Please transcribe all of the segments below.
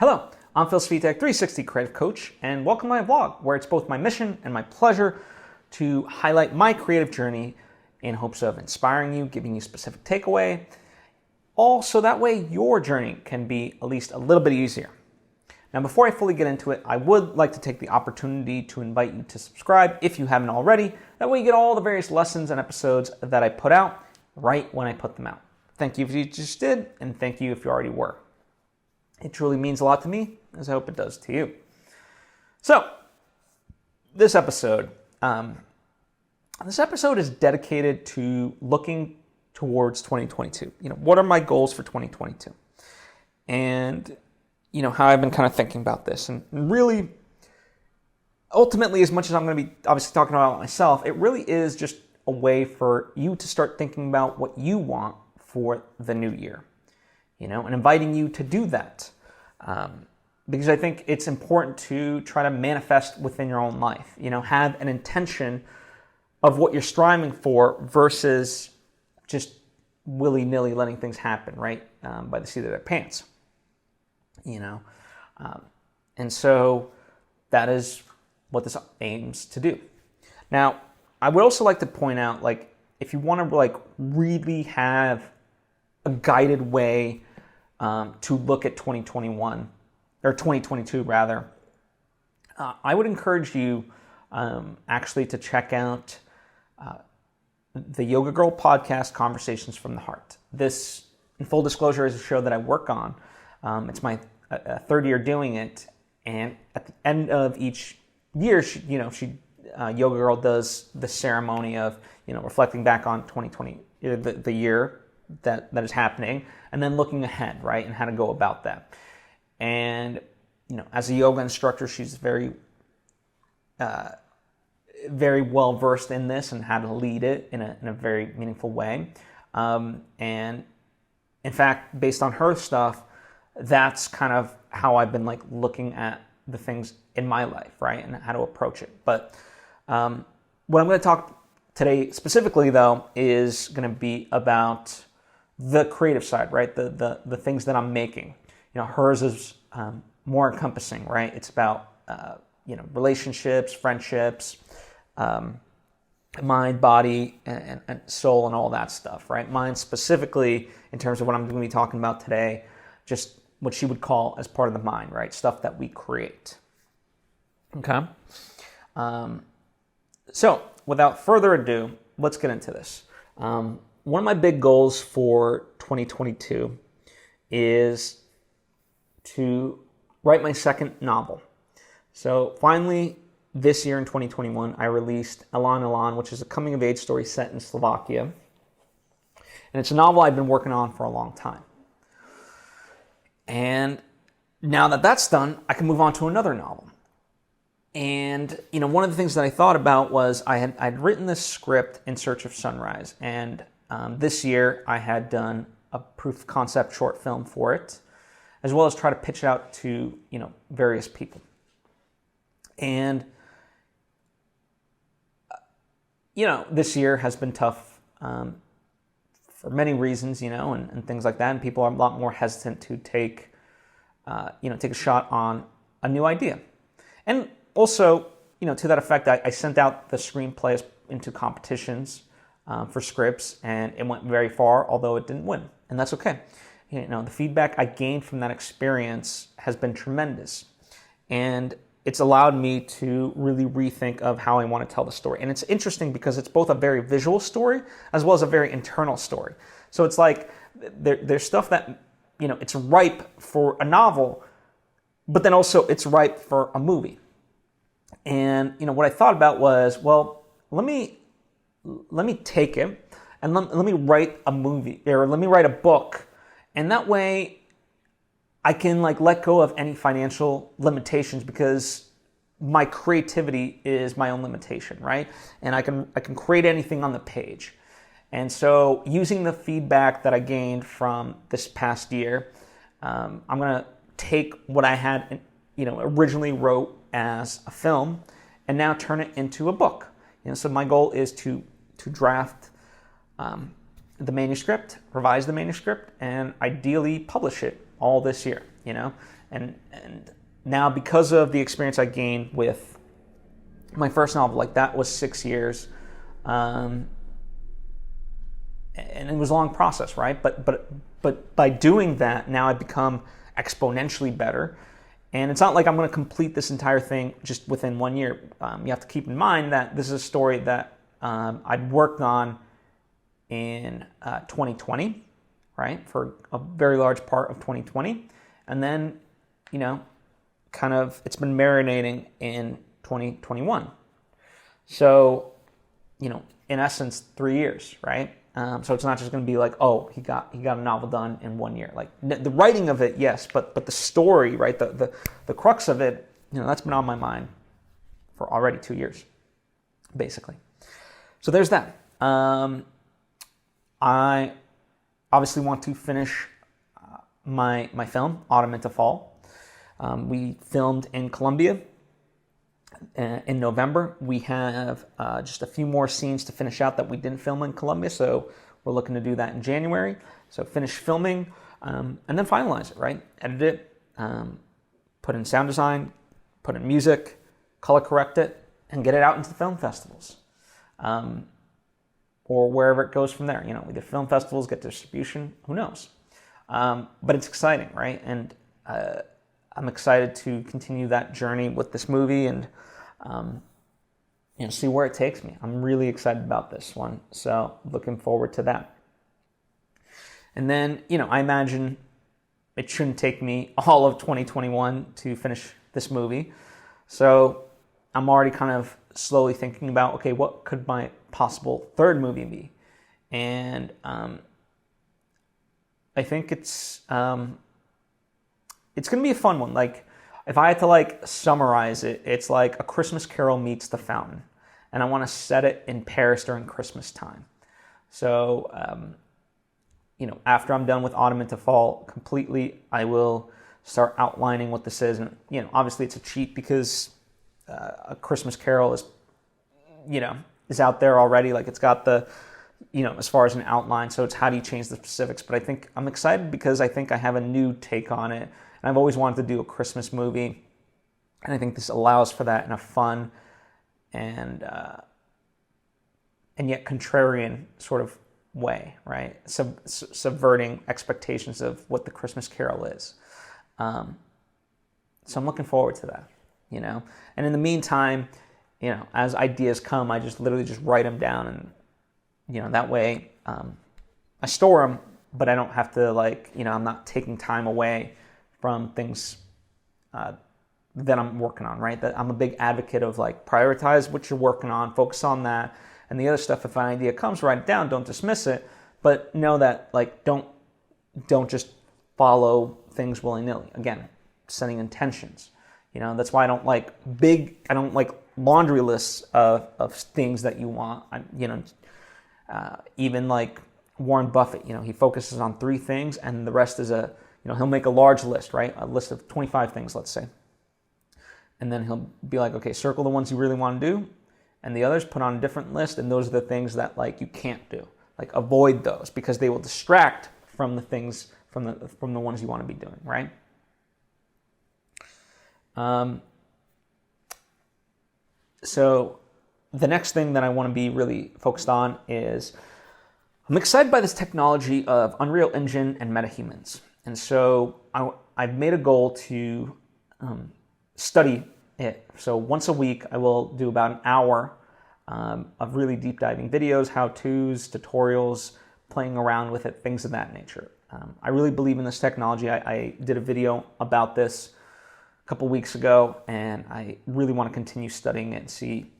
Hello, I'm Svitek, 360 Creative Coach, and welcome to my vlog, where it's both my mission and my pleasure to highlight my creative journey in hopes of inspiring you, giving you specific takeaway, all so that way your journey can be at least a little bit easier. Now, before I fully get into it, I would like to take the opportunity to invite you to subscribe if you haven't already. That way you get all the various lessons and episodes that I put out right when I put them out. Thank you if you just did, and thank you if you already were. It truly means a lot to me, as I hope it does to you. So, this episode is dedicated to looking towards 2022. What are my goals for 2022? And, how I've been kind of thinking about this. And really, ultimately, as much as I'm going to be obviously talking about myself, it really is just a way for you to start thinking about what you want for the new year. And inviting you to do that. Because I think it's important to try to manifest within your own life. Have an intention of what you're striving for versus just willy-nilly letting things happen, right? By the seat of their pants. And so that is what this aims to do. Now, I would also like to point out, if you want to really have a guided way to look at 2021 or 2022 rather, I would encourage you actually to check out the Yoga Girl podcast, Conversations from the Heart. This, in full disclosure, is a show that I work on. It's my third year doing it, and at the end of each year, Yoga Girl does the ceremony of reflecting back on 2020, the year that is happening, and then looking ahead, right, and how to go about that. And as a yoga instructor, she's very well versed in this and how to lead it in a very meaningful way. And in fact, based on her stuff, that's kind of how I've been looking at the things in my life, right, and how to approach it. But what I'm going to talk today specifically, though, is going to be about the creative side, right? The things that I'm making. Hers is more encompassing, right? It's about relationships, friendships, mind, body, and soul, and all that stuff, right? Mine specifically, in terms of what I'm going to be talking about today, just what she would call as part of the mind, right? Stuff that we create. Okay. So, without further ado, let's get into this. One of my big goals for 2022 is to write my second novel. So finally, this year in 2021, I released Elan, which is a coming-of-age story set in Slovakia. And it's a novel I've been working on for a long time. And now that that's done, I can move on to another novel. And, one of the things that I thought about was I'd written this script in Search of Sunrise, and this year I had done a proof of concept short film for it, as well as try to pitch it out to, various people. And, this year has been tough for many reasons, and things like that, and people are a lot more hesitant to take a shot on a new idea. And also, to that effect, I sent out the screenplays into competitions for scripts, and it went very far, although it didn't win. And that's okay. The feedback I gained from that experience has been tremendous. And it's allowed me to really rethink of how I want to tell the story. And it's interesting because it's both a very visual story as well as a very internal story. So it's there's stuff that, it's ripe for a novel, but then also it's ripe for a movie. And, what I thought about was, well, let me take it and let me write a movie, or let me write a book. And that way I can let go of any financial limitations, because my creativity is my own limitation, right? And I can create anything on the page. And so using the feedback that I gained from this past year, I'm going to take what I had, originally wrote as a film and now turn it into a book. So my goal is to draft the manuscript, revise the manuscript, and ideally publish it all this year. you know? And now, because of the experience I gained with my first novel, like that was 6 years, and it was a long process, right? But by doing that, now I've become exponentially better. And it's not like I'm going to complete this entire thing just within 1 year. You have to keep in mind that this is a story that I'd worked on in 2020, right? For a very large part of 2020. And then, you know, kind of it's been marinating in 2021. So, you know, in essence, 3 years, right? So it's not just going to be like, oh, he got a novel done in 1 year. Like the writing of it, yes, but the story, right? The crux of it, you know, that's been on my mind for already 2 years, basically. So there's that. I obviously want to finish my film, Autumn into Fall. We filmed in Colombia in November. We have just a few more scenes to finish out that we didn't film in Colombia, so we're looking to do that in January. So finish filming and then finalize it, right? Edit it, put in sound design, put in music, color correct it, and get it out into the film festivals. Or wherever it goes from there. You know, either film festivals, get distribution, who knows? But it's exciting, right? And I'm excited to continue that journey with this movie and you know, see where it takes me. I'm really excited about this one, so looking forward to that. And then, you know, I imagine it shouldn't take me all of 2021 to finish this movie. So I'm already kind of slowly thinking about, okay, what could my possible third movie be? And I think it's going to be a fun one. Like, if I had to like summarize it, it's like A Christmas Carol meets The Fountain, and I want to set it in Paris during Christmas time. So, you know, after I'm done with Autumn into Fall completely, I will start outlining what this is. And, you know, obviously it's a cheat because A Christmas Carol is out there already. Like, it's got the, you know, as far as an outline. So it's how do you change the specifics? But I think I'm excited because I think I have a new take on it. And I've always wanted to do a Christmas movie. And I think this allows for that in a fun and yet contrarian sort of way, right? Subverting expectations of what the Christmas Carol is. So I'm looking forward to that, you know? And in the meantime, you know, as ideas come, I just literally just write them down, and, you know, that way I store them, but I don't have to, like, you know, I'm not taking time away from things that I'm working on, right? That I'm a big advocate of, like, prioritize what you're working on, focus on that, and the other stuff, if an idea comes, write it down, don't dismiss it, but know that, like, don't just follow things willy-nilly. Again, setting intentions. You know, that's why I don't like laundry lists of things that you want. Even like Warren Buffett, you know, he focuses on 3 things, and the rest is he'll make a large list, right? A list of 25 things, let's say. And then he'll be like, okay, circle the ones you really want to do, and the others put on a different list, and those are the things that, like, you can't do. Like, avoid those because they will distract from the things, from the ones you want to be doing, right? So the next thing that I want to be really focused on is I'm excited by this technology of Unreal Engine and MetaHumans. And so I've made a goal to study it. So once a week, I will do about an hour of really deep diving videos, how-tos, tutorials, playing around with it, things of that nature. I really believe in this technology. I did a video about this a couple weeks ago, and I really want to continue studying it and see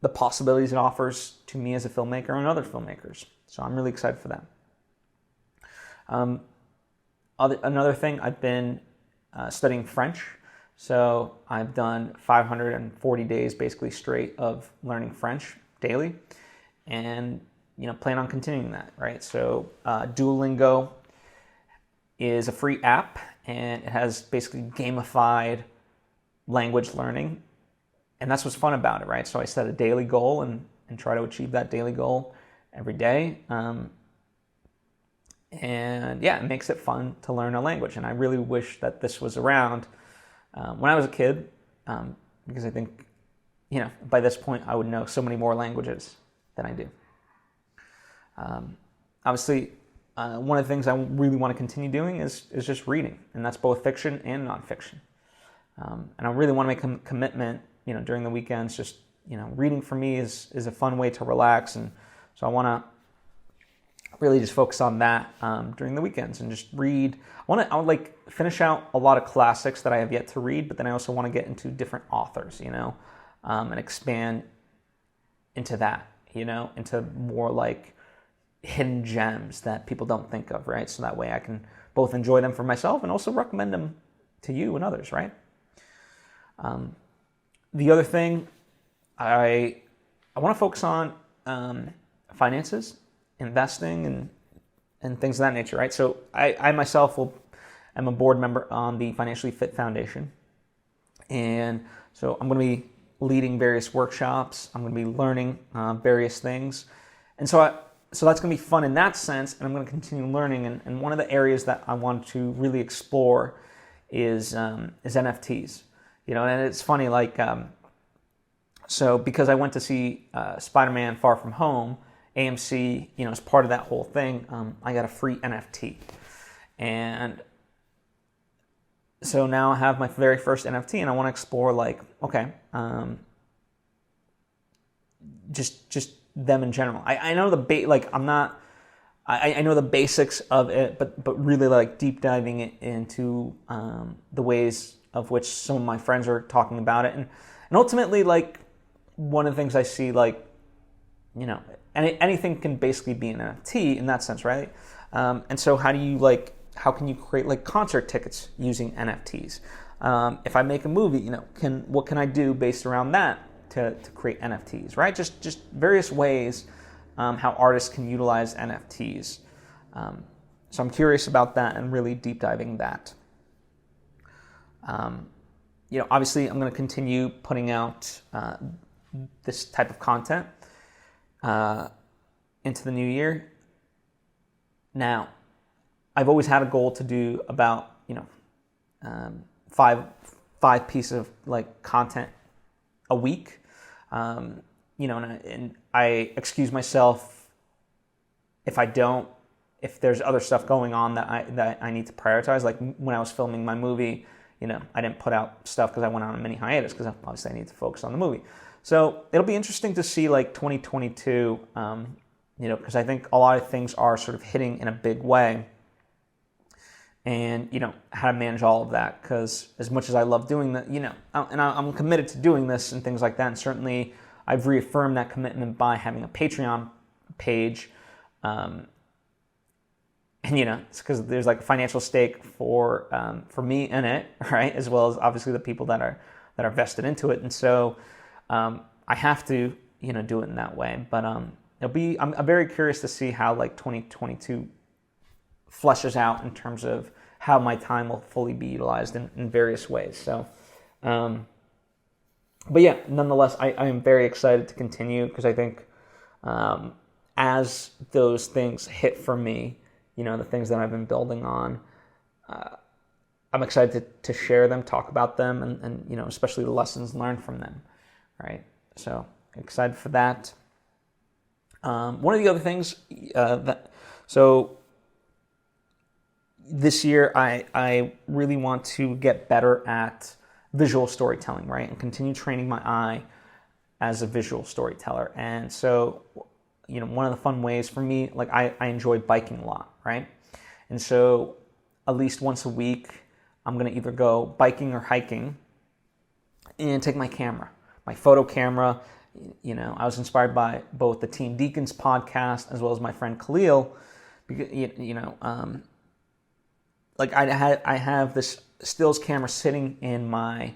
the possibilities it offers to me as a filmmaker and other filmmakers. So I'm really excited for that. Another thing, I've been studying French. So I've done 540 days basically straight of learning French daily, and, you know, plan on continuing that, right? So Duolingo is a free app, and it has basically gamified language learning, and that's what's fun about it, right? So I set a daily goal and try to achieve that daily goal every day, And yeah, it makes it fun to learn a language. And I really wish that this was around when I was a kid, because I think, by this point I would know so many more languages than I do. Obviously, one of the things I really want to continue doing is just reading, and that's both fiction and nonfiction. And I really want to make a commitment, during the weekends. Just reading for me is a fun way to relax, and so I want to really just focus on that during the weekends and just read. I would like finish out a lot of classics that I have yet to read, but then I also want to get into different authors, and expand into that, into more like hidden gems that people don't think of, right? So that way I can both enjoy them for myself and also recommend them to you and others, right? The other thing, I want to focus on finances, investing, and things of that nature, right? So I myself am a board member on the Financially Fit Foundation, and so I'm going to be leading various workshops. I'm going to be learning various things, and so that's going to be fun in that sense, and I'm going to continue learning. And one of the areas that I want to really explore is NFTs. And it's funny, like, so because I went to see Spider-Man: Far From Home, AMC, as part of that whole thing, I got a free NFT, and so now I have my very first NFT, and I want to explore, like, okay, just them in general. I know I know the basics of it, but really like deep diving it into the ways of which some of my friends are talking about it, and ultimately, like, one of the things I see, like, anything can basically be an NFT in that sense, right? And so how can you create like concert tickets using NFTs? If I make a movie, what can I do based around that to create NFTs, right? Just various ways how artists can utilize NFTs. So I'm curious about that and really deep diving that. Obviously I'm going to continue putting out this type of content into the new year. Now, I've always had a goal to do about five pieces of like content a week. And I excuse myself if there's other stuff going on that I need to prioritize. Like when I was filming my movie, I didn't put out stuff because I went on a mini hiatus because obviously I need to focus on the movie. So it'll be interesting to see like 2022, because I think a lot of things are sort of hitting in a big way. And, how to manage all of that, because as much as I love doing that, and I'm committed to doing this and things like that, and certainly I've reaffirmed that commitment by having a Patreon page, and, it's because there's like a financial stake for me in it, right, as well as obviously the people that are vested into it, and so I have to, do it in that way, but I'm very curious to see how like 2022 fleshes out in terms of how my time will fully be utilized in various ways. So, but yeah, nonetheless, I am very excited to continue because I think as those things hit for me, the things that I've been building on, I'm excited to share them, talk about them, and especially the lessons learned from them, right? So excited for that. One of the other things this year, I really want to get better at visual storytelling, right? And continue training my eye as a visual storyteller. And so, one of the fun ways for me, like I enjoy biking a lot, right? And so at least once a week, I'm going to either go biking or hiking and take my camera, my photo camera. I was inspired by both the Teen Deacons podcast as well as my friend Khalil, because, like I have this stills camera sitting in my,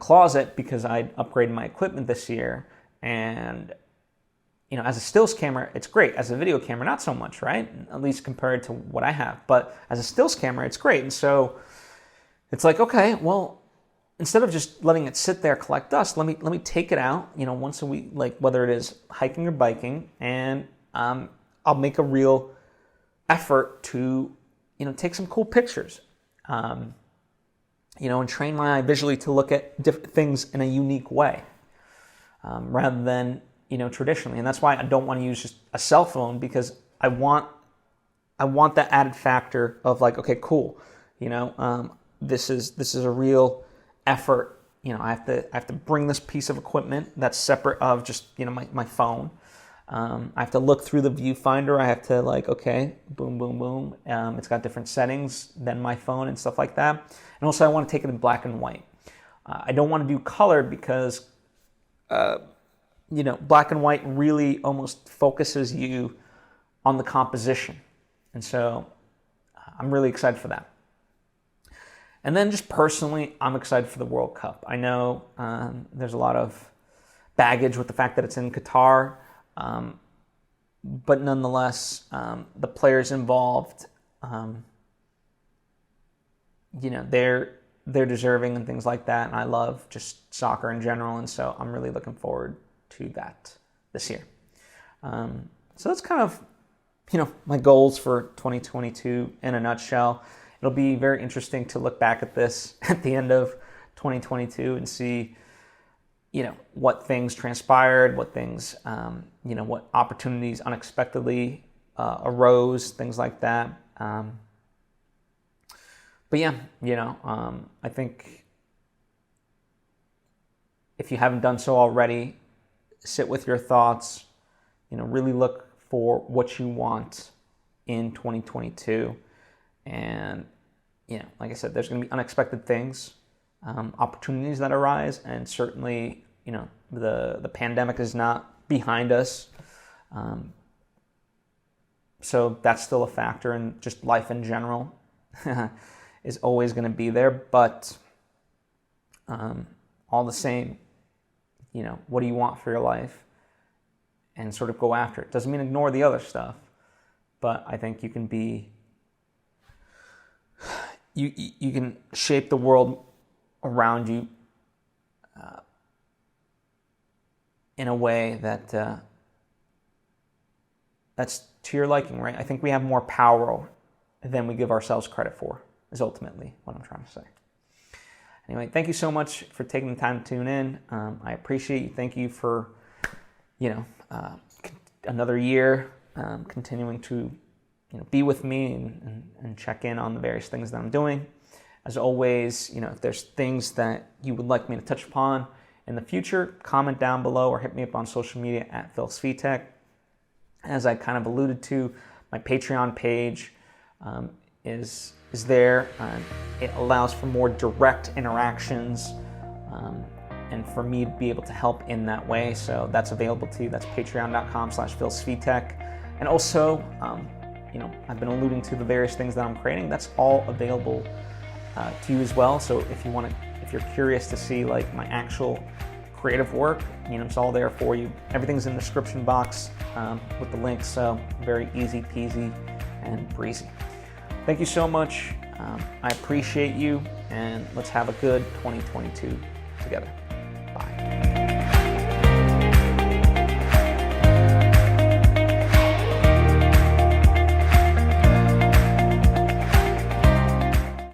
closet because I upgraded my equipment this year. And, as a stills camera, it's great. As a video camera, not so much, right? At least compared to what I have. But as a stills camera, it's great. And so it's like, okay, well, instead of just letting it sit there, collect dust, let me take it out, once a week, like whether it is hiking or biking, and I'll make a reel effort to, take some cool pictures, and train my eye visually to look at different things in a unique way, rather than, traditionally. And that's why I don't want to use just a cell phone, because I want that added factor of like, okay, cool, this is a real effort. I have to bring this piece of equipment that's separate of just, my phone. I have to look through the viewfinder. I have to like, okay, boom, boom, boom. It's got different settings than my phone and stuff like that. And also I want to take it in black and white. I don't want to do color because, black and white really almost focuses you on the composition. And so I'm really excited for that. And then just personally, I'm excited for the World Cup. I know there's a lot of baggage with the fact that it's in Qatar. But nonetheless, the players involved, they're deserving and things like that. And I love just soccer in general. And so I'm really looking forward to that this year. So that's kind of, my goals for 2022 in a nutshell. It'll be very interesting to look back at this at the end of 2022 and see, what things transpired, what things, what opportunities unexpectedly arose, things like that. But yeah, I think if you haven't done so already, sit with your thoughts, really look for what you want in 2022. And, like I said, there's going to be unexpected things, opportunities that arise, and certainly, the pandemic is not behind us. So that's still a factor, and just life in general is always going to be there. But all the same, what do you want for your life? And sort of go after it. Doesn't mean ignore the other stuff, but I think you can be, you can shape the world around you in a way that that's to your liking, right? I think we have more power than we give ourselves credit for, is ultimately what I'm trying to say. Anyway, thank you so much for taking the time to tune in. I appreciate you. Thank you for, another year, continuing to, be with me and check in on the various things that I'm doing. As always, if there's things that you would like me to touch upon in the future, comment down below or hit me up on social media at Svitek. As I kind of alluded to, my Patreon page is there. It allows for more direct interactions and for me to be able to help in that way. So that's available to you. That's patreon.com/PhilSvitek. And also, I've been alluding to the various things that I'm creating. That's all available to you as well. So if you're curious to see like my actual creative work, it's all there for you. Everything's in the description box with the links. So very easy peasy and breezy. Thank you so much. I appreciate you, and let's have a good 2022 together. Bye.